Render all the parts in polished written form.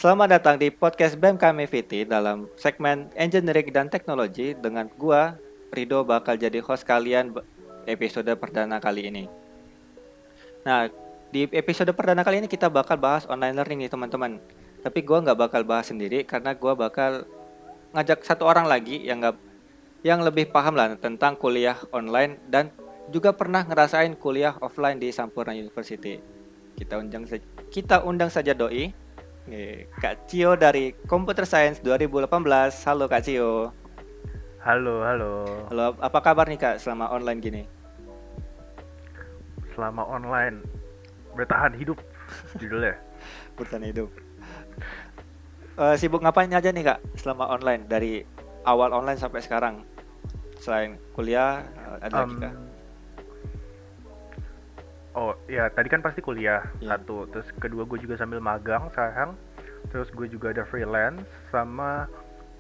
Selamat datang di podcast BMKM VT dalam segmen Engineering dan Teknologi dengan gua, Rido bakal jadi host kalian episode perdana kali ini. Nah, di episode perdana kali ini kita bakal bahas online learning nih teman-teman. Tapi gua nggak bakal bahas sendiri karena gua bakal ngajak satu orang lagi yang lebih paham lah tentang kuliah online dan juga pernah ngerasain kuliah offline di Sampurna University. Kita undang saja doi. Kak Cio dari Computer Science 2018. Halo Kak Cio. Halo, halo. Halo, apa kabar nih Kak selama online gini? Selama online bertahan hidup judulnya. Bertahan hidup. Sibuk ngapain aja nih Kak selama online dari awal online sampai sekarang? Selain kuliah, ada lagi Kak? Um, oh ya tadi kan pasti kuliah Iya. satu, terus kedua gue juga sambil magang sekarang, terus gue juga ada freelance sama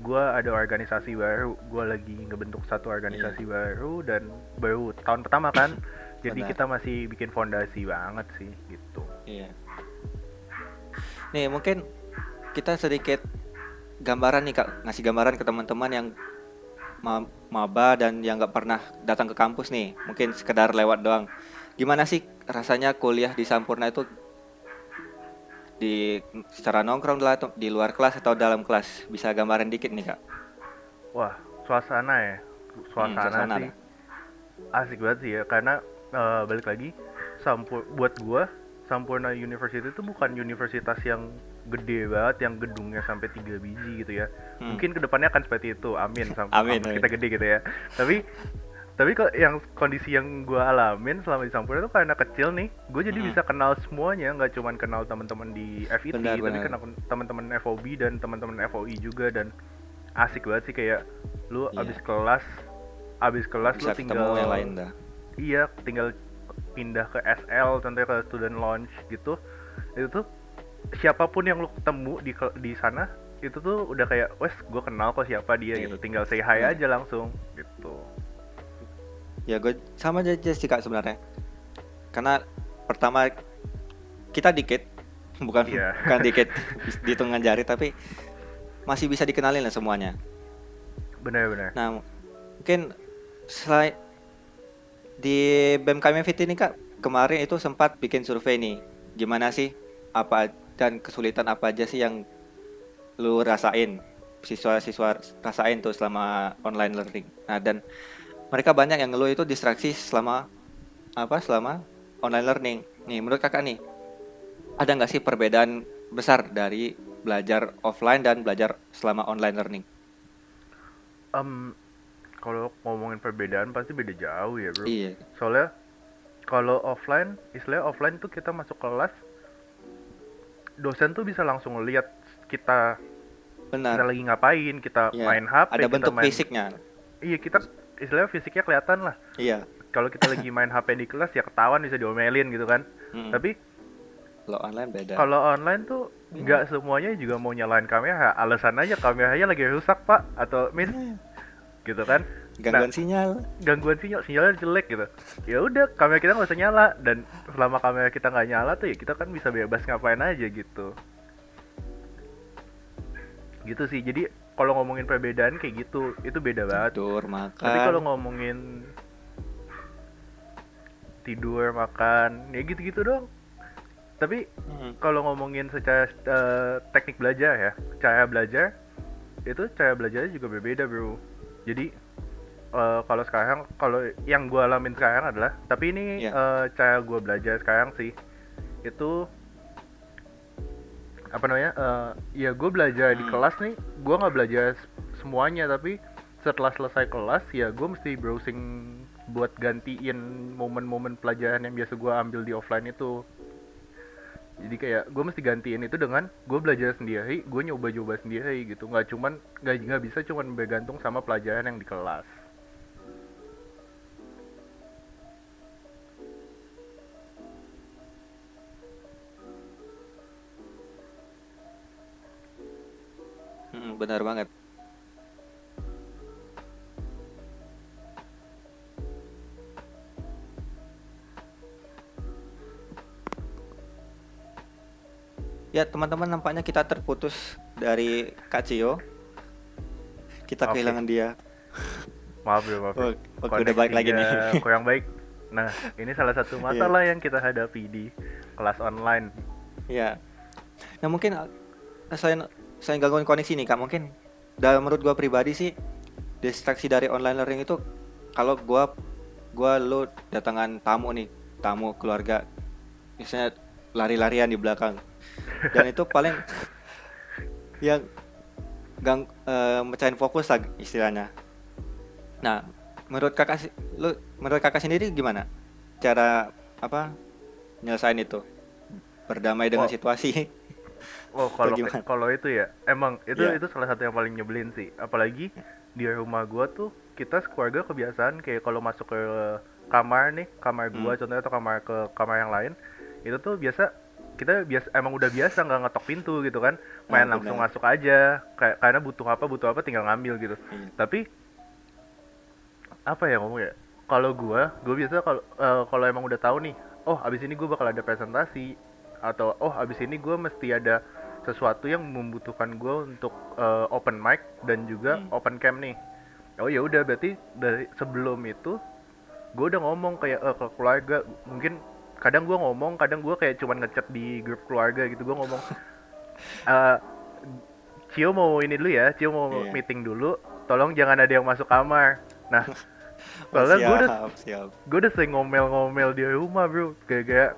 gue ada organisasi baru. Gue lagi ngebentuk satu Iya, organisasi baru dan baru tahun pertama kan, jadi benar. kita masih bikin fondasi banget sih gitu. Iya. Nih, mungkin kita sedikit gambaran nih Kak, ngasih gambaran ke teman-teman yang maba dan yang nggak pernah datang ke kampus nih, mungkin sekedar lewat doang. Gimana sih rasanya kuliah di Sampurna itu di secara nongkrong di luar kelas atau dalam kelas? Bisa gambaran dikit nih Kak. Wah, suasana ya, suasana Suasana sih dah. asik banget sih ya, karena balik lagi buat gua Sampurna University itu bukan universitas yang gede banget yang gedungnya sampai 3 biji gitu ya. Hmm. Mungkin kedepannya akan seperti itu, amin, Amin, kampus amin. kita gede gitu ya. Tapi kok yang kondisi yang gua alamin selama di Sampurna itu karena kecil nih, gue jadi Mm-mm. bisa kenal semuanya, nggak cuman kenal teman-teman di Benar, FET, tapi benar. kenal teman-teman FOB dan teman-teman FOI juga. Dan asik banget sih, kayak lu Iya. abis kelas lu Bisa ketemu yang lain tinggal, dah. iya, tinggal pindah ke SL, contohnya ke student lounge gitu. Itu tuh siapapun yang lu ketemu di sana itu tuh udah kayak, wes gue kenal kok siapa dia gitu, Nih, tinggal say hi benar. aja langsung gitu. Ya gue sama aja sih Kak sebenarnya. Karena pertama kita dikit, bukan Iya. bukan dikit di hitungan jari tapi masih bisa dikenalin lah semuanya. Bener-bener. Nah, mungkin selain di BMKM FIT ini Kak, kemarin itu sempat bikin survei nih. Gimana sih apa dan kesulitan apa aja sih yang lu rasain, siswa-siswa rasain tuh selama online learning. Nah, dan mereka banyak yang ngeluh itu distraksi selama online learning. Nih, menurut Kakak nih, ada nggak sih perbedaan besar dari belajar offline dan belajar selama online learning? um, Kalau ngomongin perbedaan pasti beda jauh ya bro. Iya, Soalnya kalau offline, istilahnya offline tuh kita masuk kelas, dosen tuh bisa langsung lihat kita kita benar. lagi ngapain, kita Iya, main ada HP, kita bentuk main, fisiknya. iya, kita istilahnya fisiknya kelihatan lah. Iya. Kalau kita lagi main HP di kelas ya ketahuan, bisa diomelin gitu kan. Mm-mm. Tapi Kalau online beda. kalau online tuh Ya, nggak semuanya juga mau nyalain kamera, alasan aja kameranya lagi rusak pak atau miss ya, gitu kan. Nah, gangguan sinyal. gangguan sinyalnya jelek gitu, ya udah kamera kita nggak usah nyala, dan selama kamera kita nggak nyala tuh ya kita kan bisa bebas ngapain aja gitu. Gitu sih, jadi kalau ngomongin perbedaan kayak gitu itu beda banget. Tidur, Tapi makan. kalau ngomongin tidur, makan, ya gitu-gitu dong. Tapi Mm. kalau ngomongin secara teknik belajar ya, cara belajar, itu cara belajarnya juga berbeda bro. Jadi kalau sekarang, kalau yang gue alamin sekarang adalah, tapi ini Ya. cara gue belajar sekarang sih, itu apa namanya, ya gue belajar di Mm. kelas nih, gue nggak belajar semuanya, tapi setelah selesai kelas ya gue mesti browsing buat gantiin momen-momen pelajaran yang biasa gue ambil di offline itu. Jadi kayak gue mesti gantiin itu dengan gue belajar sendiri, gue nyoba-nyoba sendiri gitu, nggak bisa cuman bergantung sama pelajaran yang di kelas. Benar banget. Ya teman-teman, nampaknya kita terputus dari Kak Cio. Kita Oke, kehilangan dia. maaf bro. Oh, oke, udah balik lagi Koneksinya nih. kurang baik. Nah, ini salah satu Iya, masalah yang kita hadapi di kelas online. iya. Nah mungkin selain selain gangguan koneksi nih Kak, mungkin dalam menurut gua pribadi sih distraksi dari online learning itu, kalau gua lu datangan tamu nih, tamu keluarga, misalnya lari-larian di belakang, dan itu paling yang mecahin fokus lah istilahnya. Nah, menurut kakak sendiri gimana cara apa nyelesain itu, berdamai dengan Oh, situasi? oh Atau kalau gimana? kalau itu ya, emang Ya. itu salah satu yang paling nyebelin sih. Apalagi di rumah gua tuh kita sekeluarga kebiasaan kayak kalau masuk ke kamar nih, kamar Hmm. gua contohnya atau kamar yang lain, itu tuh kita biasa emang udah biasa nggak ngetok pintu gitu kan, Nah, main langsung benar. masuk aja kayak karena butuh apa tinggal ngambil gitu. Iya. Tapi apa ya ngomong ya, kalau gua biasa kalau emang udah tahu nih, oh abis ini gua bakal ada presentasi atau oh abis ini gua mesti ada sesuatu yang membutuhkan gua untuk open mic dan juga Hmm. open cam nih. Oh ya udah, berarti dari sebelum itu gue udah ngomong kayak ke keluarga. Mungkin kadang gue ngomong, kadang gue kayak cuman ngechat di grup keluarga gitu. Gue ngomong, eh Cio mau ini dulu ya, Cio mau Iya. meeting dulu, tolong jangan ada yang masuk kamar. Nah, Oh, soalnya siap, siap. gue udah sering ngomel-ngomel di rumah bro, kayak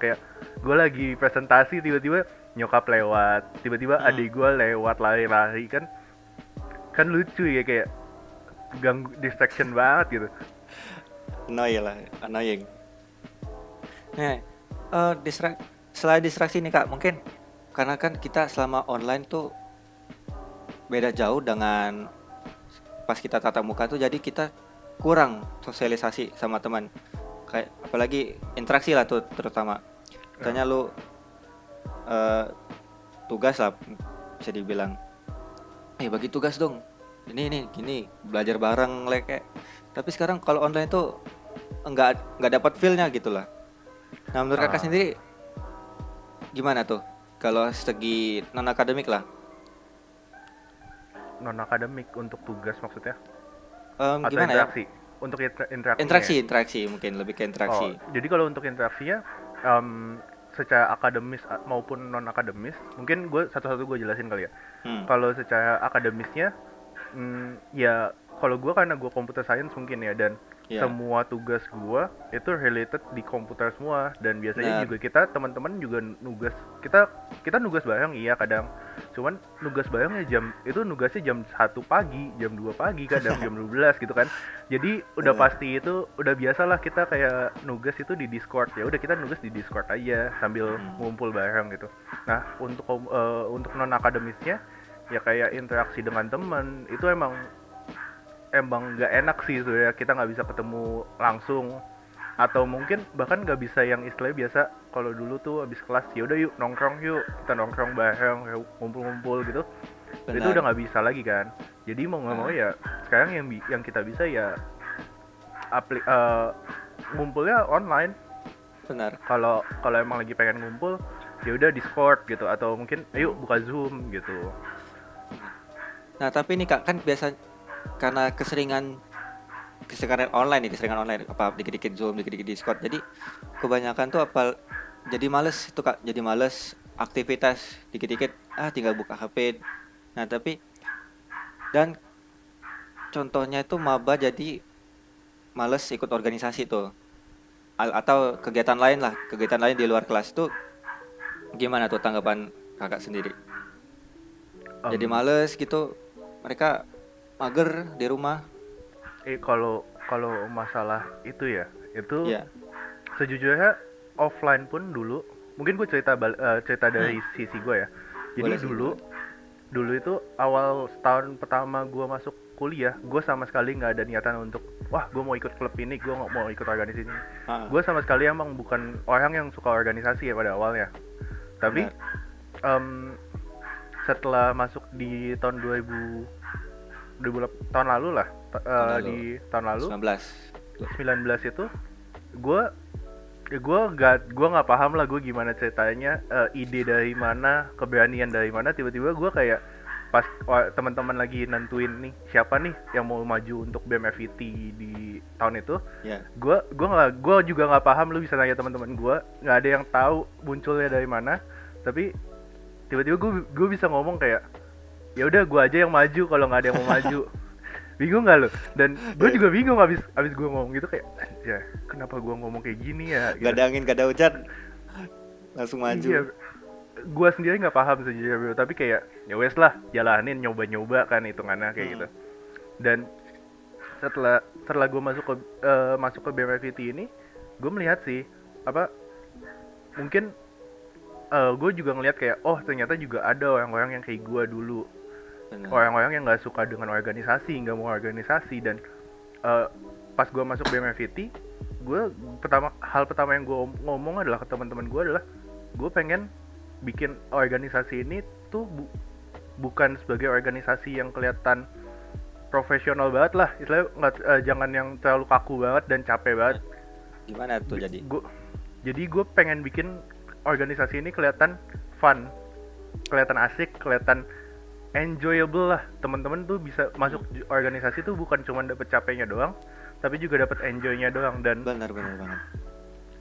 gue lagi presentasi tiba-tiba nyokap lewat, tiba-tiba Hmm. adik gue lewat lari-lari kan, kan lucu ya, kayak ganggu distraction banget gitu. Annoying lah, annoying. Nah, selain distraksi nih Kak, mungkin karena kan kita selama online tuh beda jauh dengan pas kita tatap muka tuh, jadi kita kurang sosialisasi sama teman. Kayak apalagi interaksi lah tuh terutama. Ya. Misalnya lu eh, tugas lah bisa dibilang, bagi tugas dong. Ini gini, belajar bareng like kayak. Tapi sekarang kalau online tuh nggak dapat feel-nya gitu lah. Nah, menurut Kakak Ah, sendiri gimana tuh? Kalau segi non akademik lah. non akademik untuk tugas maksudnya atau Gimana ya? interaksi, untuk interaksinya Interaksi, ya. interaksi mungkin lebih ke Oh, interaksi. jadi kalau untuk interaksinya, secara akademis maupun non akademis, mungkin gue satu-satu gue jelasin kali ya. Hmm, Kalau secara akademisnya, ya kalau gue karena gue computer science mungkin ya, dan ya, semua tugas gue itu related di komputer semua, dan biasanya benar. juga kita teman-teman juga nugas, kita kita nugas bareng iya kadang, cuman nugas barengnya nugasnya jam 1 pagi, jam 2 pagi, kadang jam 12 gitu kan. Jadi udah Benar. pasti itu udah biasalah kita kayak nugas itu di Discord, ya udah kita nugas di Discord aja sambil Hmm, ngumpul bareng gitu. Nah, untuk non akademisnya ya kayak interaksi dengan teman itu emang emang nggak enak sih sebenarnya, kita nggak bisa ketemu langsung, atau mungkin bahkan nggak bisa yang istilahnya biasa kalau dulu tuh habis kelas ya udah yuk nongkrong, yuk kita nongkrong bareng ngumpul-ngumpul gitu. Itu udah benar. nggak bisa lagi kan. Jadi mau nggak mau Nah, ya sekarang yang kita bisa ya ngumpulnya online. benar. Kalau kalau emang lagi pengen ngumpul ya udah Discord gitu, atau mungkin ayo Hmm, buka Zoom gitu. benar. Nah, tapi nih Kak, kan biasa karena keseringan online nih, keseringan online apa dikit-dikit Zoom, dikit-dikit Discord. Jadi kebanyakan tuh jadi males itu Kak, jadi males aktivitas dikit-dikit tinggal buka HP. Nah, tapi dan contohnya itu maba jadi males ikut organisasi tuh. Atau kegiatan lain lah, kegiatan lain di luar kelas tuh gimana tuh tanggapan Kakak sendiri? Jadi Em, males gitu. Mereka mager di rumah. kalau kalau masalah itu ya, itu Ya, sejujurnya offline pun dulu, mungkin gue cerita hmm, dari sisi gue ya. boleh Jadi sih, dulu boleh. dulu itu awal setahun pertama gue masuk kuliah, gue sama sekali nggak ada niatan untuk wah gue mau ikut klub ini, gue nggak mau ikut organisasi ini. Ah, Gue sama sekali emang bukan orang yang suka organisasi ya pada awalnya. Tapi benar. em, setelah masuk di tahun 2000 tahun lalu lah, Tahun lalu di tahun lalu 19. 19 itu gue Gue nggak paham lah gue gimana ceritanya, ide dari mana, keberanian dari mana, tiba-tiba gue kayak pas teman-teman lagi nentuin nih siapa nih yang mau maju untuk BMFT di tahun itu. Ya, Gue juga nggak paham, lu bisa nanya teman-teman gue, nggak ada yang tahu munculnya dari mana, tapi tiba-tiba gue bisa ngomong kayak ya udah gue aja yang maju kalau nggak ada yang mau maju. Bingung nggak lo? Dan gue ya, juga bingung abis gue ngomong gitu kayak ya kenapa gue ngomong kayak gini ya gak gitu. ada angin gak ada hujan langsung maju. Iya, gue sendiri nggak paham sejujurnya bro, tapi kayak ya wes lah, jalanin, nyoba-nyoba kan hitungannya kayak gitu. Hmm. Dan setelah setelah gue masuk ke BMFT ini, gue melihat sih apa, mungkin gue juga ngelihat kayak oh ternyata juga ada orang-orang yang kayak gue dulu, Benar. orang-orang yang nggak suka dengan organisasi, nggak mau organisasi. Dan eh, pas gue masuk BMFT, gue hal pertama yang gue ngomong adalah ke teman-teman gue adalah gue pengen bikin organisasi ini tuh bukan sebagai organisasi yang kelihatan profesional banget lah, istilahnya nggak, jangan yang terlalu kaku banget dan capek banget. Gimana tuh jadi? Gue jadi gue pengen bikin organisasi ini kelihatan fun, kelihatan asik, kelihatan enjoyable lah. Teman-teman tuh bisa masuk organisasi tuh bukan cuma dapet capeknya doang, tapi juga dapet enjoynya doang. Benar benar banget.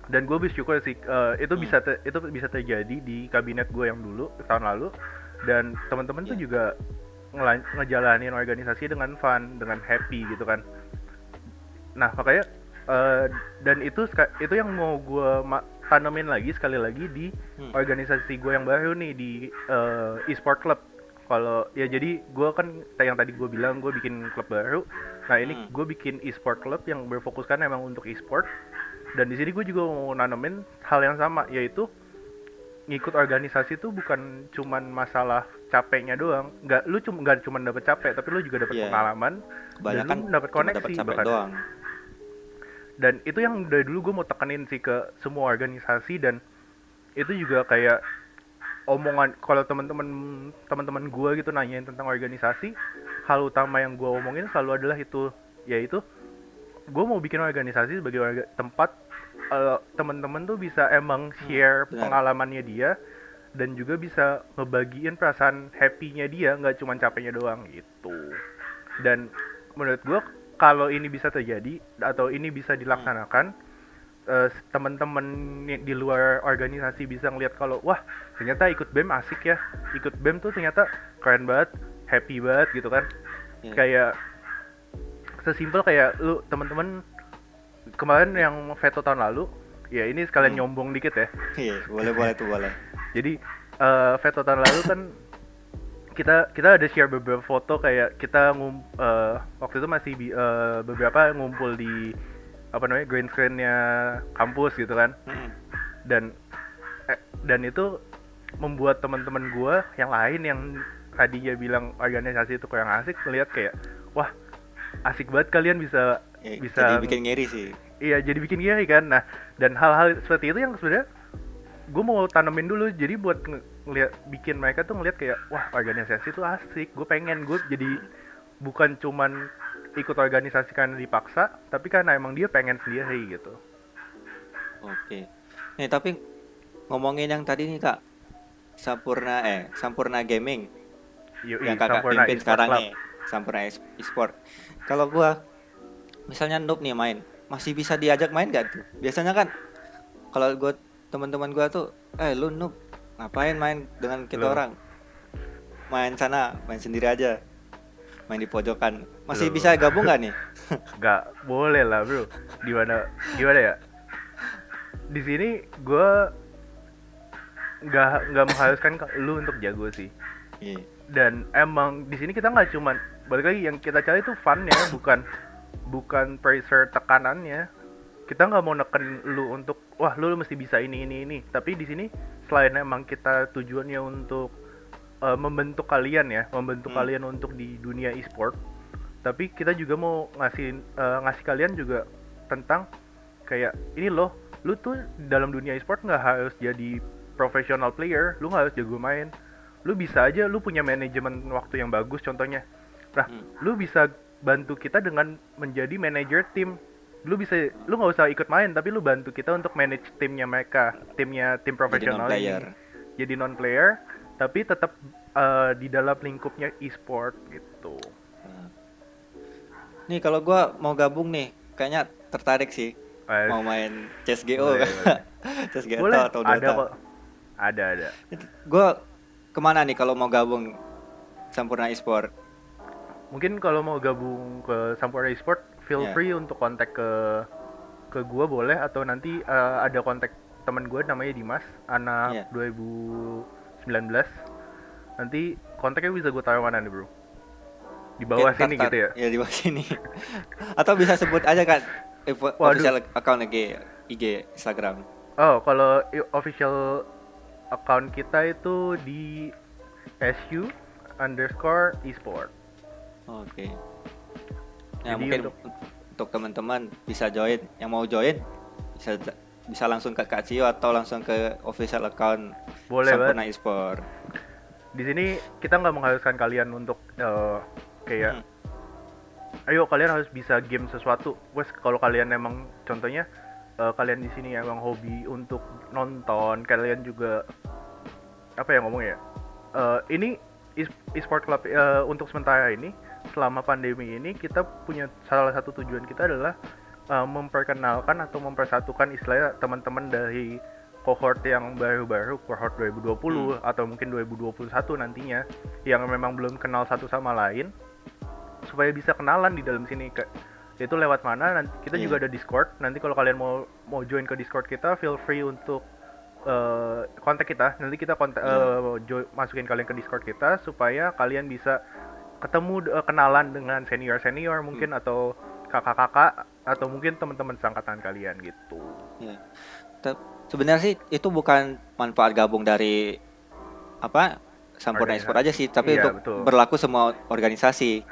Dan gue bersyukur sih itu Hmm. itu bisa terjadi di kabinet gue yang dulu tahun lalu. Dan teman-teman tuh Ya. juga ngejalanin organisasi dengan fun, dengan happy gitu kan. Nah makanya eh, dan itu yang mau gue tanemin lagi sekali lagi di Hmm. organisasi gue yang baru nih di e-sport club. Kalau ya jadi gue kan yang tadi gue bilang gue bikin klub baru. Nah ini Hmm. gue bikin e-sport club yang berfokuskan emang untuk e-sport. Dan di sini gue juga mau nanemin hal yang sama, yaitu ngikut organisasi tuh bukan cuman masalah capeknya doang. Nggak cuman dapet capek, tapi lu juga dapet Iya, pengalaman dan kebanyakan lu dapet cuma dapat koneksi capek bahkan. doang. Dan itu yang dari dulu gue mau tekenin sih ke semua organisasi. Dan itu juga kayak omongan kalau teman-teman gue gitu nanyain tentang organisasi, hal utama yang gue omongin selalu adalah itu, yaitu gue mau bikin organisasi sebagai tempat teman-teman tuh bisa emang share Benar. pengalamannya dia dan juga bisa ngebagiin perasaan happy-nya dia, nggak cuma capeknya doang gitu. Dan menurut gue kalau ini bisa terjadi atau ini bisa dilaksanakan, teman-teman di luar organisasi bisa ngeliat kalau wah ternyata ikut BEM asik ya, ikut BEM tuh ternyata keren banget, happy banget gitu kan. Ya. Kayak sesimpel kayak lu teman-teman kemarin yang veto tahun lalu, ya ini sekalian nyombong dikit ya. Iya, boleh boleh tuh boleh. Jadi veto tahun lalu kan kita ada share beberapa foto kayak kita waktu itu masih beberapa ngumpul di apa namanya green screen-nya kampus gitu kan. Hmm. Dan dan itu membuat teman-teman gue yang lain yang tadinya bilang organisasi itu kurang asik melihat kayak wah asik banget kalian bisa Ya, bisa jadi bikin ngiri sih. iya jadi bikin gini kan. Nah dan hal-hal seperti itu yang sebenarnya gue mau tanemin dulu, jadi buat ngeliat bikin mereka tuh ngeliat kayak wah organisasi itu asik, gue pengen gue jadi bukan cuman ikut organisasi karena dipaksa, tapi karena emang dia pengen sendiri gitu. Oke. Nih, tapi ngomongin yang tadi nih Kak, Sampurna Gaming Yoi, yang Kakak Sampurna pimpin Esport sekarang Club. nih, Sampurna Esport. Kalau gua misalnya noob nih main, masih bisa diajak main gak tuh? Biasanya kan kalau gua teman-teman gua tuh, lu noob, ngapain main dengan kita Loh, orang? Main sana, main sendiri aja, main di pojokan. Masih loh, bisa gabung gak nih? nggak boleh lah bro. Gimana gimana ya? Di sini gue nggak mengharuskan lu untuk jago sih. Iya. Dan emang di sini kita nggak cuman balik lagi yang kita cari itu fun ya, bukan pressure tekanannya. Kita nggak mau neken lu untuk wah lu mesti bisa ini, tapi di sini selain emang kita tujuannya untuk membentuk kalian ya, membentuk kalian untuk di dunia e-sport, tapi kita juga mau ngasih kalian juga tentang kayak ini loh, lu tuh dalam dunia e-sport nggak harus jadi professional player, lu nggak harus jago main, lu bisa aja lu punya manajemen waktu yang bagus contohnya. Nah, lu bisa bantu kita dengan menjadi manajer tim. lu nggak usah ikut main tapi lu bantu kita untuk manage timnya mereka, tim Jadi non profesional player. ini. Jadi non player tapi tetap di dalam lingkupnya e-sport gitu. Nih kalau gua mau gabung nih, kayaknya tertarik sih As, mau main CS:GO. boleh boleh CS:GO boleh, atau ada Dota. kok, ada. Gua kemana nih kalau mau gabung Sampurna Esport? Mungkin kalau mau gabung ke Sampurna Esport, feel Ya, free untuk kontak ke gua boleh, atau nanti ada kontak teman gue namanya Dimas, anak ya. 2019. Nanti kontaknya bisa gue taruh mana nih bro? Di Oke, bawah ntar, sini ntar. gitu ya? Ya di bawah sini. Atau bisa sebut aja kan Waduh. official account IG Instagram. Oh, kalau official account kita itu di SU_esport. Oke. Ya Jadi mungkin untuk untuk teman-teman bisa join, yang mau join bisa bisa langsung ke Kak Cio atau langsung ke official account boleh banget. Sampurna Esport. Di sini kita nggak mengharuskan kalian untuk kayak, Mm, ayo kalian harus bisa game sesuatu. Wes kalau kalian emang contohnya kalian di sini emang hobi untuk nonton, kalian juga apa ya ngomongnya ya? Ini e-sport club untuk sementara ini, selama pandemi ini kita punya salah satu tujuan kita adalah memperkenalkan atau mempersatukan istilahnya teman-teman dari cohort yang baru-baru, cohort mm, 2020 atau mungkin 2021 nantinya, yang memang belum kenal satu sama lain, supaya bisa kenalan di dalam sini. Itu lewat mana? Nanti kita juga iya, ada Discord. Nanti kalau kalian mau join ke Discord kita, feel free untuk kontak kita. Nanti kita iya, masukin kalian ke Discord kita supaya kalian bisa ketemu, kenalan dengan senior senior mm, mungkin, atau kakak-kakak, atau mungkin teman-teman seangkatan kalian gitu. iya. Sebenarnya sih itu bukan manfaat gabung dari apa Sampurna Esport Organisasi. aja sih, tapi Iya untuk betul. berlaku semua organisasi.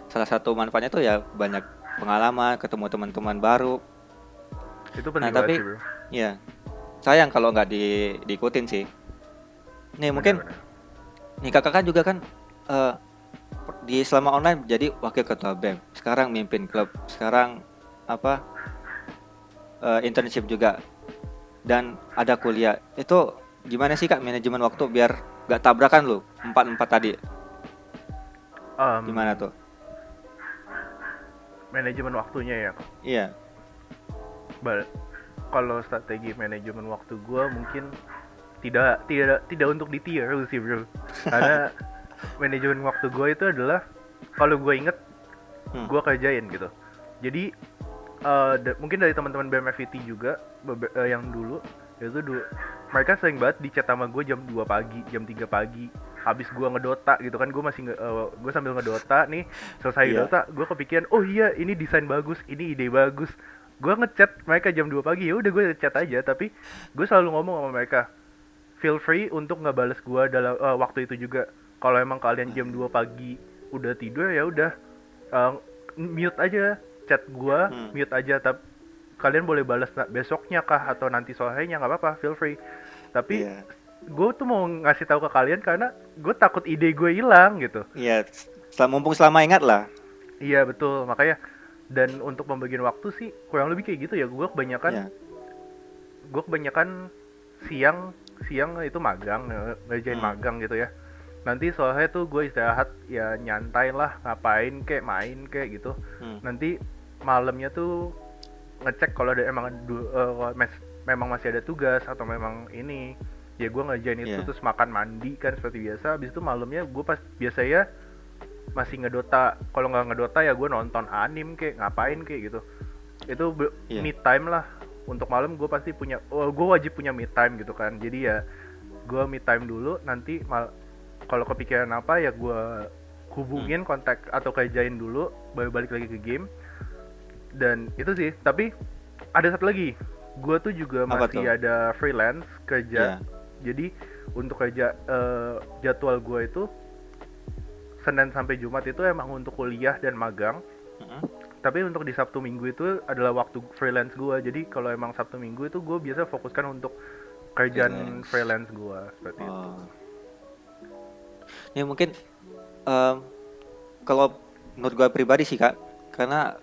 Salah satu manfaatnya tuh ya banyak pengalaman, ketemu teman-teman baru. Itu Nah penting banget sih tapi bro. ya sayang kalau nggak diikutin sih. Nih mungkin Benar-benar. nih kakak kan juga kan eh, di selama online jadi wakil ketua BEM. Sekarang mimpin klub. Sekarang apa internship juga dan ada kuliah. Itu gimana sih kak manajemen waktu biar nggak tabrakan lu empat empat tadi? Gimana Um, tuh? Manajemen waktunya ya. Iya. Bal- Kalau strategi manajemen waktu gue mungkin tidak untuk ditiru sih bro, karena manajemen waktu gue itu adalah kalau gue inget Hmm. gue kerjain gitu. Jadi mungkin dari teman-teman BMFIT juga yang dulu itu mereka sering banget di chat sama gue jam 2 pagi, jam 3 pagi, habis gue ngedota gitu kan. Gue sambil ngedota nih, selesai Iya. ngedota gue kepikiran, oh iya ini desain bagus, ini ide bagus. Gue ngechat mereka jam 2 pagi, ya udah gue chat aja. Tapi gue selalu ngomong sama mereka, feel free untuk nggak bales gue dalam waktu itu juga. Kalau emang kalian jam 2 pagi udah tidur, ya udah eh, mute aja chat gue, Hmm. mute aja. Tapi kalian boleh balas besoknya kah atau nanti sorenya, nggak apa-apa, feel free. Tapi Iya. gue tuh mau ngasih tahu ke kalian karena gue takut ide gue hilang gitu. Iya. Mumpung selama ingat lah. Iya betul, makanya. Dan untuk pembagian waktu sih kurang lebih kayak gitu ya. Iya. Gue kebanyakan siang siang itu magang, ngerjain Hmm. magang gitu ya. Nanti soalnya tuh gue istirahat ya, nyantai lah, ngapain kek, main kek gitu. Hmm. Nanti malamnya tuh ngecek kalau ada emang memang masih ada tugas atau memang ini, ya gue ngerjain itu, Iya. terus makan, mandi kan seperti biasa. Habis itu malamnya gue pas biasa ya masih ngedota. Kalau nggak ngedota ya gue nonton anim kek, ngapain kek gitu. Itu Iya. me time lah. Untuk malam gue pasti punya, gue wajib punya me time gitu kan. Jadi ya gue me time dulu, nanti kalau kepikiran apa ya gue Hmm. hubungin, kontak atau kerjain dulu, baru balik lagi ke game. Dan itu sih. Tapi ada satu lagi, gue tuh juga Apa masih tuh? ada freelance kerja. Iya. Jadi untuk kerja, jadwal gue itu Senin sampai Jumat itu emang untuk kuliah dan magang. Mm-mm. Tapi untuk di Sabtu Minggu itu adalah waktu freelance gue. Jadi kalau emang Sabtu Minggu itu gue biasa fokuskan untuk kerjaan Freelance. freelance gue seperti itu. Oh. Ya mungkin em, kalau menurut gue pribadi sih kak, karena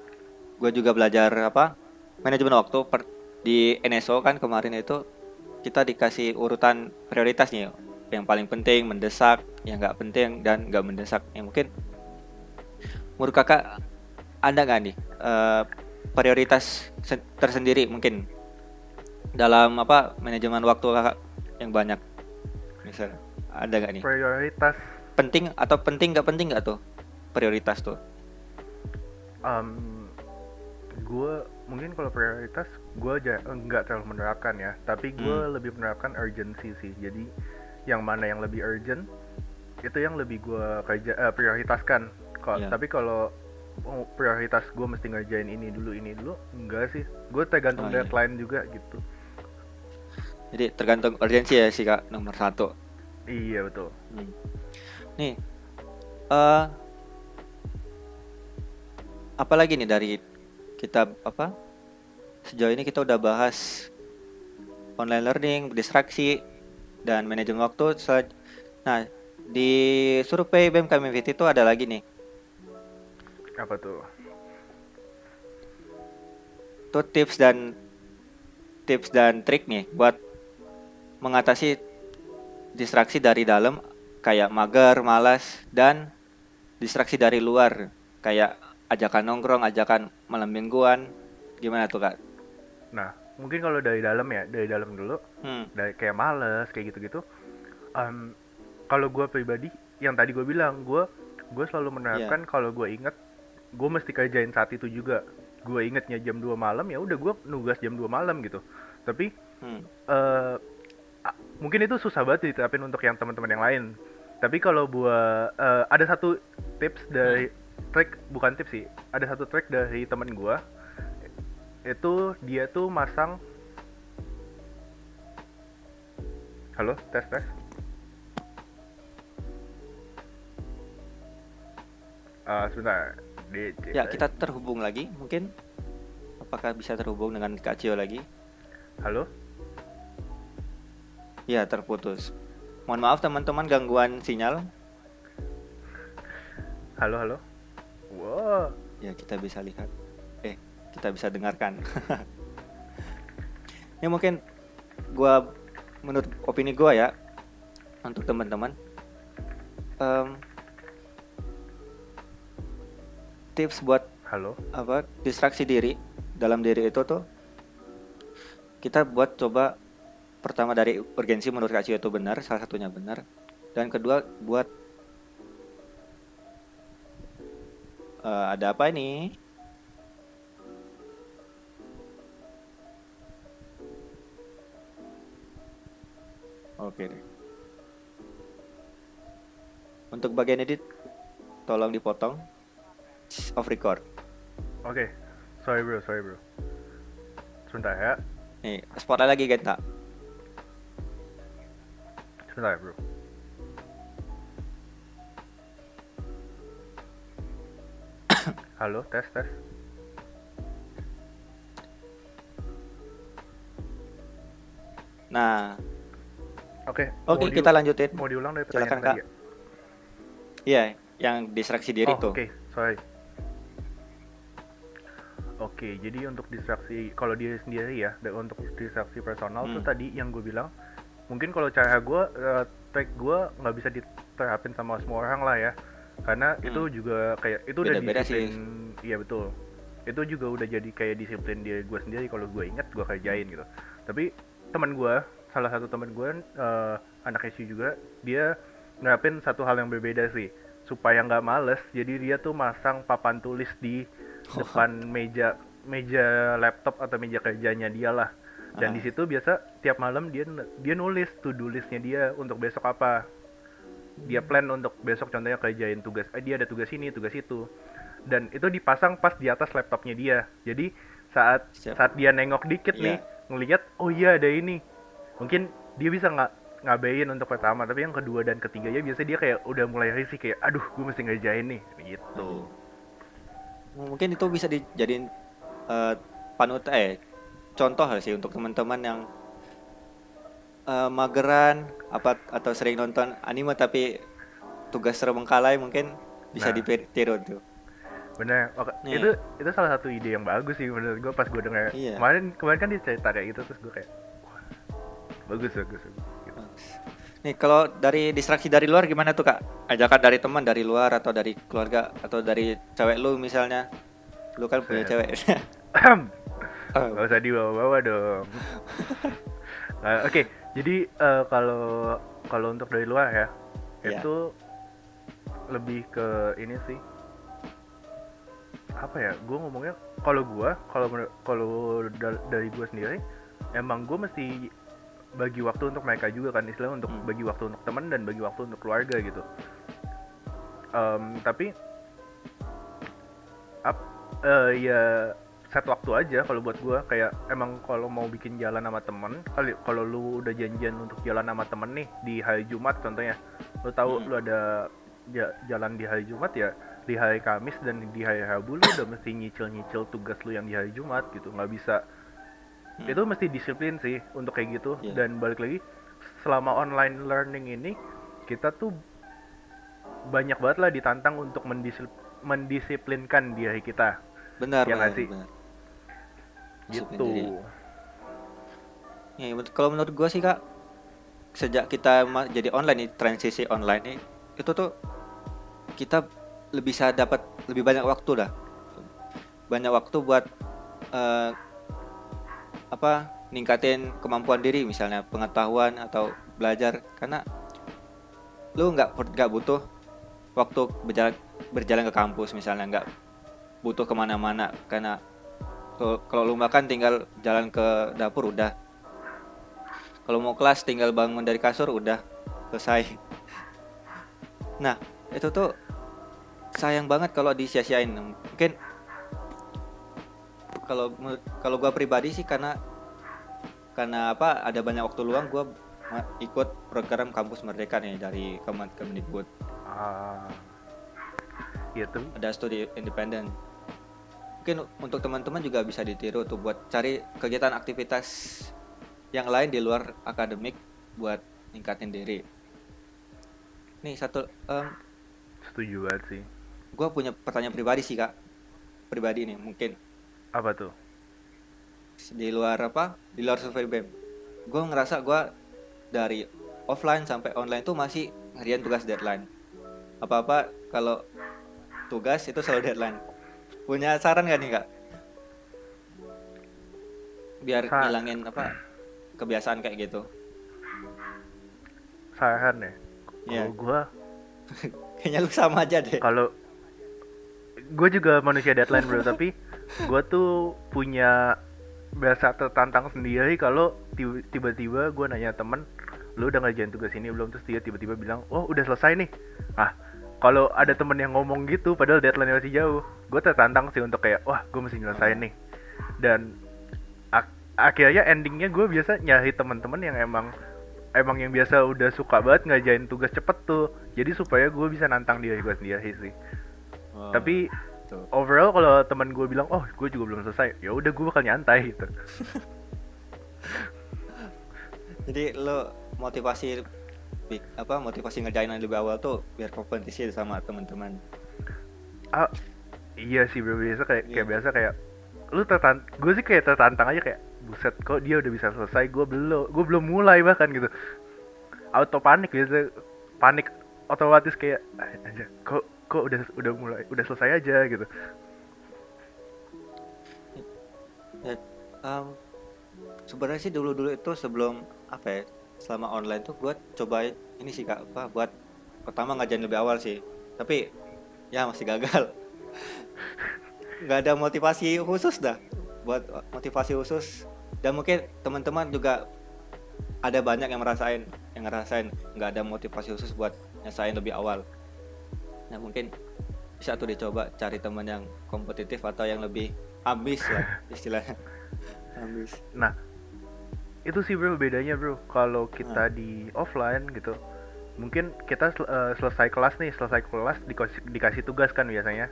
gue juga belajar apa manajemen waktu di NSO kan kemarin itu kita dikasih urutan prioritas nih, yang paling penting, mendesak, yang nggak penting dan nggak mendesak. Yang mungkin menurut kakak ada nggak nih prioritas tersendiri mungkin dalam apa manajemen waktu kakak yang banyak, misal ada nggak nih Prioritas, penting nggak tuh prioritas tuh? um, gue mungkin kalau prioritas gue aja nggak terlalu menerapkan ya, tapi gue Hmm, lebih menerapkan urgency sih. Jadi yang mana yang lebih urgent itu yang lebih gue prioritaskan. ya. Tapi kalau prioritas gue mesti ngerjain ini dulu, enggak sih. Gue tergantung Oh iya. deadline juga gitu. Jadi tergantung urgensi ya sih kak nomor satu. Iya betul. Hmm. Nih, eh apalagi nih dari kita apa? Sejauh ini kita udah bahas online learning, distraksi, dan manajemen waktu. Nah, di survei BMKM MFIT itu ada lagi nih, Apa tuh? tuh tips dan trik nih buat mengatasi distraksi dari dalam kayak mager, malas, dan distraksi dari luar kayak ajakan nongkrong, ajakan malam mingguan. Gimana tuh kak? Nah, mungkin kalau dari dalam ya, dari dalam dulu, Hmm, dari kayak males kayak gitu-gitu. Um, Kalau gue pribadi, yang tadi gue bilang, gue selalu iya. menerapkan kalau gue inget, gue mesti kerjain saat itu juga. Gue ingetnya jam 2 malam, ya udah gue nugas jam 2 malam gitu. Tapi Hmm, eh mungkin itu susah banget diterapin untuk yang teman-teman yang lain. Tapi kalau buat ada satu tips hmm. dari trik, bukan tips sih, ada satu trik dari temen gue, itu dia tuh masang, halo tes tes. Sebentar, Ya, kita terhubung lagi mungkin. Apakah bisa terhubung dengan Kak Cio lagi? halo, Ya, terputus. Mohon maaf teman-teman gangguan sinyal. halo, halo. Wow, Ya, kita bisa lihat. Eh, kita bisa dengarkan. Ini mungkin gua menurut opini gua ya untuk teman-teman, em, tips buat halo. apa distraksi diri dalam diri itu tuh kita buat coba pertama dari urgensi menurut Kak Cio itu benar, salah satunya benar. Dan kedua buat ada apa ini? Oke deh. Untuk bagian edit tolong dipotong off record. Oke, sorry bro. Sebentar ya, Nih, spotlight lagi Genta. sebentar ya, bro. Halo, tes tes. Nah, Oke, oke kita lanjutin. mau diulang dari pertanyaan Silakan yang Kak. tadi ya? Iya, yang distraksi diri Oh, tuh. oke, sorry. Oke, jadi untuk distraksi kalau diri sendiri ya, untuk distraksi personal tuh Hmm, tadi yang gue bilang, mungkin kalau cara gue, trik gue nggak bisa diterapin sama semua orang lah ya, karena hmm. itu juga kayak itu udah Beda-beda disiplin, sih. iya betul, itu juga udah jadi kayak disiplin diri gue sendiri. Kalau gue inget gue kerjain gitu. Tapi teman gue, salah satu teman gue, anak SU juga, dia nerapin satu hal yang berbeda sih, supaya nggak males. Jadi dia tuh masang papan tulis di depan meja meja laptop atau meja kerjanya dia lah, dan di Ah, situ biasa tiap malam dia dia nulis to do listnya dia untuk besok apa, dia plan untuk besok, contohnya kerjain tugas, dia ada tugas ini tugas itu, dan itu dipasang pas di atas laptopnya dia. Jadi saat siap. saat dia nengok dikit nih, Iya. ngelihat oh iya ada ini, mungkin dia bisa nggak ngabain untuk pertama, tapi yang kedua dan ketiga ya biasa dia kayak udah mulai risih, kayak aduh gue mesti ngerjain nih Ah, gitu. iya. Mungkin itu bisa dijadiin eh, panutan contoh sih untuk teman-teman yang mageran apa atau sering nonton anime tapi tugas terbengkalai mungkin bisa Nah, ditiru tuh. Bener. Nih, Itu salah satu ide yang bagus sih menurut gue pas gue denger. iya. Kemarin kemarin kan dia cerita kayak gitu terus gue kayak bagus bagus, bagus gitu. Bagus. Nih, kalau dari distraksi dari luar gimana tuh, Kak? Ajakan dari teman dari luar atau dari keluarga atau dari cewek lu misalnya. Lu kan punya Set. cewek. Oh, Gak usah dibawa-bawa dong. Oke, jadi kalau kalau untuk dari luar ya, iya. itu lebih ke ini sih. Apa ya? Gue ngomongnya kalau dari gue sendiri, emang gue mesti bagi waktu untuk mereka juga kan, istilahnya untuk Hmm. bagi waktu untuk teman dan bagi waktu untuk keluarga gitu. Tapi ya set waktu aja kalau buat gua, kayak emang kalau mau bikin jalan sama temen, kalau lu udah janjian untuk jalan sama temen nih di hari Jumat contohnya, lu tahu Hmm. lu ada jalan di hari Jumat, ya di hari Kamis dan di hari Rabu lu udah mesti nyicil tugas lu yang di hari Jumat gitu, nggak bisa. Hmm. Itu mesti disiplin sih untuk kayak gitu. Iya. Dan balik lagi, selama online learning ini kita tuh banyak banget lah ditantang untuk mendisiplinkan diri kita, Benar, ya nggak benar, sih? benar. Disiplin Gitu. diri. Ya, kalau menurut gua sih, Kak, sejak kita jadi online nih, transisi online nih, itu tuh kita bisa dapat lebih banyak waktu dah. Banyak waktu buat eh, apa? Ningkatin kemampuan diri misalnya, pengetahuan atau belajar karena lu nggak butuh waktu berjalan berjalan ke kampus misalnya, nggak butuh kemana-mana karena kalau lu makan tinggal jalan ke dapur udah. Kalau mau kelas tinggal bangun dari kasur udah selesai. Nah, itu tuh sayang banget kalau disia-siain. Mungkin kalau gua pribadi sih karena apa ada banyak waktu luang gua ikut program Kampus Merdeka nih dari Kemendikbud. Ah, gitu. Ada studi independen. Mungkin untuk teman-teman juga bisa ditiru tuh buat cari kegiatan aktivitas yang lain di luar akademik buat ningkatin diri. Nih satu, Setuju banget sih. gue punya pertanyaan pribadi sih, Kak. Pribadi nih, mungkin Apa tuh? di luar apa? Di luar survei BEM. Gue ngerasa gue dari offline sampai online tuh masih ngerjain tugas deadline. Apa-apa kalau tugas itu selalu deadline. Punya saran gak nih, Kak? Biar Sa ngilangin apa kebiasaan kayak gitu. Saran ya. Kalau Iya, gua, kayaknya lu sama aja deh. kalau gue juga manusia deadline bro, tapi gue tuh punya biasa tertantang sendiri kalau tiba-tiba gue nanya temen, lu udah ngerjain tugas ini belum, terus dia tiba-tiba bilang, oh udah selesai nih. Ah, kalau ada temen yang ngomong gitu padahal deadline masih jauh, gue tertantang sih untuk kayak, wah gue mesti nyelesain nih. Dan akhirnya endingnya gue biasa nyari teman-teman yang emang yang biasa udah suka banget ngajain tugas cepet tuh, jadi supaya gue bisa nantang diri gue sendiri sih. Oh, Tapi tuh. overall kalau teman gue bilang, oh gue juga belum selesai, ya udah gue bakal nyantai gitu. Jadi lo motivasi ngerjain yang lebih awal tuh biar kompetisi sama teman-teman. Ah, iya sih bro, biasa kayak Iya. biasa kayak gue sih kayak tertantang aja, kayak buset kok dia udah bisa selesai, gue belum mulai bahkan gitu. Auto panik biasa, panik otomatis kayak, aja kok udah mulai, udah selesai aja gitu. Ya, em, sebenarnya sih dulu-dulu itu sebelum apa ya, selama online tuh gue cobain ini sih, Kak, apa buat pertama ngajain lebih awal sih. Tapi ya masih gagal. Nggak ada motivasi khusus dah. Buat motivasi khusus dan mungkin teman-teman juga ada banyak yang ngerasain nggak ada motivasi khusus buat nyesain lebih awal. Nah, mungkin bisa tuh dicoba cari teman yang kompetitif atau yang lebih ambis lah istilahnya. Ambis. Nah, itu sih bro bedanya bro, kalau Nah, kita di offline gitu mungkin kita selesai kelas nih, dikasih tugas kan biasanya,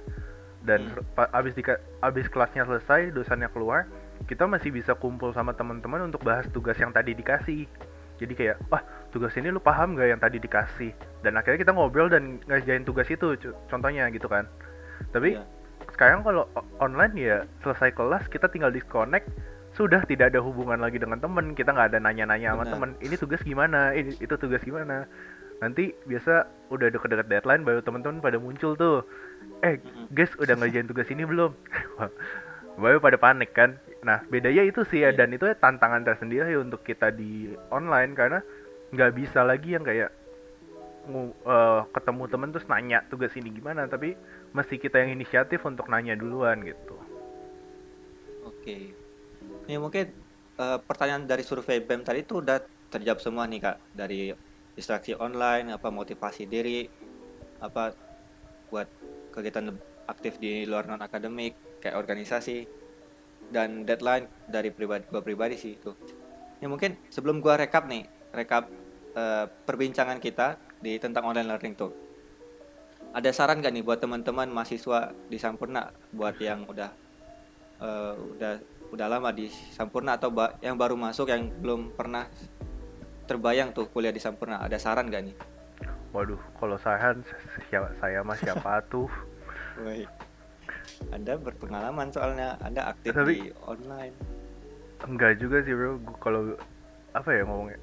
dan hmm, abis kelasnya selesai, dosennya keluar, kita masih bisa kumpul sama teman-teman untuk bahas tugas yang tadi dikasih. Jadi kayak, wah tugas ini lu paham gak yang tadi dikasih, dan akhirnya kita ngobrol dan ngerjain tugas itu, contohnya gitu kan. Tapi iya. sekarang kalau online ya selesai kelas kita tinggal disconnect, sudah tidak ada hubungan lagi dengan temen, kita nggak ada nanya-nanya sama Benar. temen ini tugas gimana, ini itu tugas gimana. Nanti biasa udah deket-deket deadline baru temen-temen pada muncul tuh, Mm-mm. guys udah ngerjain tugas ini belum. Baru pada panik kan. Nah bedanya itu sih ya, Iya. dan itu ya tantangan tersendiri untuk kita di online, karena nggak bisa lagi yang kayak ketemu temen terus nanya tugas ini gimana, tapi mesti kita yang inisiatif untuk nanya duluan gitu. Oke. Ini mungkin pertanyaan dari survei BEM tadi itu udah terjawab semua nih Kak. Dari distraksi online, apa motivasi diri, apa buat kegiatan aktif di luar non akademik, kayak organisasi dan deadline dari gua pribadi sih itu. Ini mungkin sebelum gua rekap nih, rekap perbincangan kita di tentang online learning tuh. Ada saran nggak nih buat teman-teman mahasiswa di Sampurna buat yang udah lama di Sampurna atau yang baru masuk yang belum pernah terbayang tuh kuliah di Sampurna, ada saran nggak nih? Waduh, kalau saya mah siapa tuh. Woi, Anda berpengalaman soalnya Anda aktif di Tapi online. enggak juga sih bro. Kalau apa ya ngomongnya,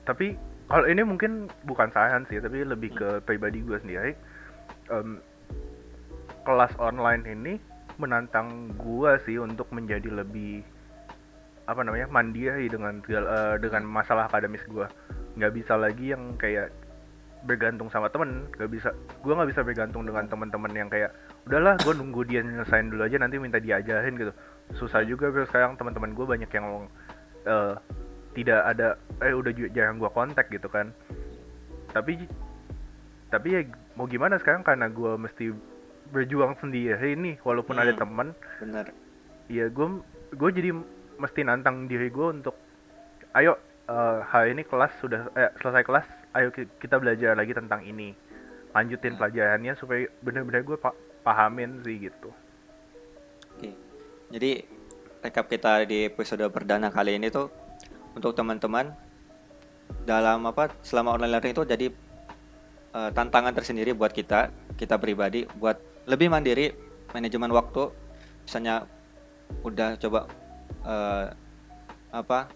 tapi kalau ini mungkin bukan saran sih, tapi lebih Hmm. ke pribadi gue sendiri. Em, Kelas online ini menantang gue sih untuk menjadi lebih apa namanya mandiri dengan Nah, masalah akademis gue. Nggak bisa lagi yang kayak bergantung sama temen, gue nggak bisa bergantung dengan nah, teman-teman yang kayak udahlah gue nunggu dia nyelesain dulu aja nanti minta diajarin gitu. Susah nah, juga bro, sekarang teman-teman gue banyak yang ngomong eh, tidak ada, udah jarang gue kontak gitu kan. Tapi tapi ya mau gimana sekarang, karena gue mesti berjuang sendiri nih walaupun ada hmm, teman. bener. Ya gue jadi mesti nantang diri gue untuk ayo, hari ini kelas sudah selesai kelas, ayo kita belajar lagi tentang ini, lanjutin Nah, pelajarannya supaya benar-benar gue pahamin sih gitu. oke. Jadi rekap kita di episode perdana kali ini tuh untuk teman-teman dalam apa selama online learning itu jadi tantangan tersendiri buat kita pribadi buat lebih mandiri manajemen waktu. Misalnya udah coba eh, apa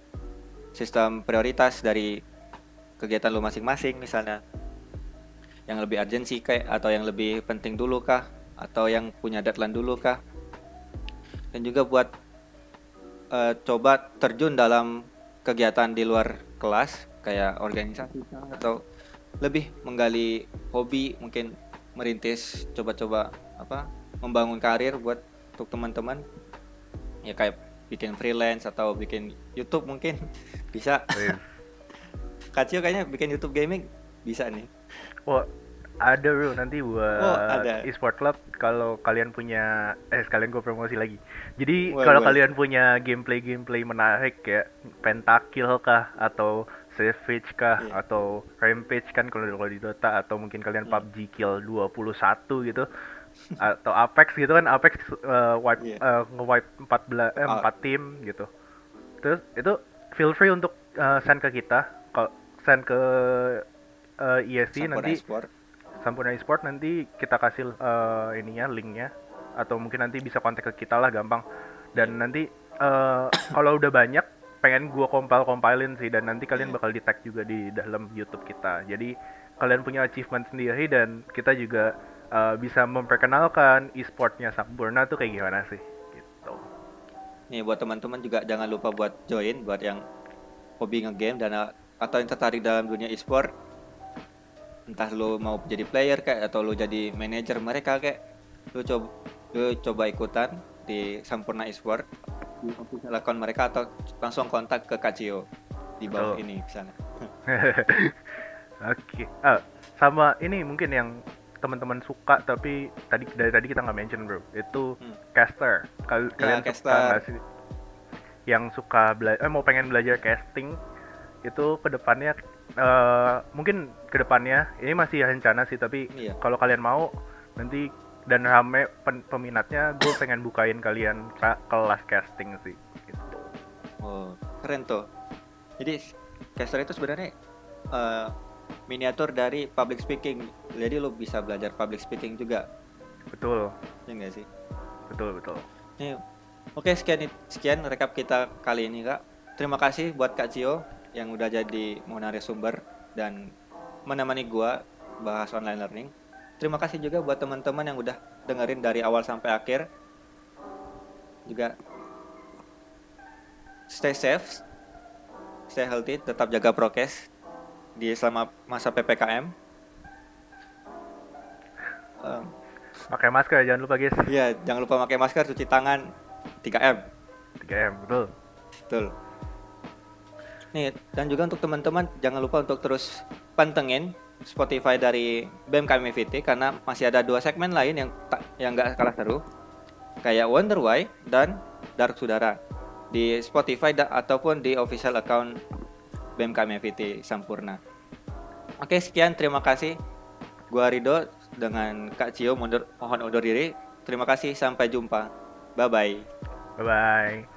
sistem prioritas dari kegiatan lu masing-masing, misalnya yang lebih urgensi kayak atau yang lebih penting dulu kah atau yang punya deadline dulu kah, dan juga buat coba terjun dalam kegiatan di luar kelas kayak organisasi kah, atau lebih menggali hobi, mungkin merintis coba-coba apa membangun karir buat untuk teman-teman ya kayak bikin freelance atau bikin YouTube mungkin bisa. Wih. Kacil kayaknya bikin YouTube gaming bisa nih. Wah, ada bro nanti Oh, buat ada. e-sport club, kalau kalian punya sekalian gue promosi lagi. Jadi Boleh, kalau boleh. kalian punya gameplay menarik ya, pentakill kah atau savage kah Iya. atau rampage kan kalau di Dota, atau mungkin kalian Hmm. PUBG kill 21 gitu, atau Apex gitu kan, Apex Iya. nge-wipe 14 Out. 4 tim gitu. Terus itu feel free untuk send ke kita, kalau send ke ESC Sampurna nanti, Esport. Sampurna Esport nanti kita kasih ininya linknya, atau mungkin nanti bisa kontak ke kita lah gampang. Iya. Dan nanti kalau udah banyak pengen gua compile-compilein sih, dan nanti kalian Iya. bakal di tag juga di dalam YouTube kita. Jadi kalian punya achievement sendiri, dan kita juga bisa memperkenalkan e-sportnya Sampurna tuh kayak gimana sih gitu. Nih buat teman-teman juga jangan lupa buat join buat yang hobi ngegame dan atau yang tertarik dalam dunia e-sport. Entah lu mau jadi player kayak atau lu jadi manajer mereka kayak, lu coba ikutan di Sampurna Esport di official account mereka atau langsung kontak ke Kacio di bawah Betul. ini misalnya. Oke. Sama ini mungkin yang teman-teman suka tapi dari tadi kita nggak mention bro. Itu Hmm. caster. Ya, Kalian suka caster. nggak sih? Yang suka mau pengen belajar casting itu kedepannya, mungkin kedepannya ini masih rencana sih, tapi Iya. kalau kalian mau nanti dan rame peminatnya, gue pengen bukain kalian kelas casting sih gitu. Oh, keren tuh. Jadi caster itu sebenarnya eh, miniatur dari public speaking. Jadi lu bisa belajar public speaking juga, Betul. ya nggak sih? Betul betul. Nih, oke sekian rekap kita kali ini Kak. Terima kasih buat Kak Cio yang udah jadi mau narasumber dan menemani gua bahas online learning. Terima kasih juga buat teman-teman yang udah dengerin dari awal sampai akhir. Juga stay safe, stay healthy, tetap jaga prokes di selama masa PPKM. Pakai masker jangan lupa guys. Ya, jangan lupa pakai masker, cuci tangan 3M. 3M betul. Betul. Nih, dan juga untuk teman-teman jangan lupa untuk terus pantengin Spotify dari BEM KMFT karena masih ada 2 segmen lain yang nggak kalah seru, kayak Wonder Why dan Dark Sudara di Spotify ataupun di official account BEM KMFT Sampurna. Oke, sekian, terima kasih. Gua Rido dengan Kak Cio mohon undur diri. Terima kasih, sampai jumpa. Bye bye. Bye bye.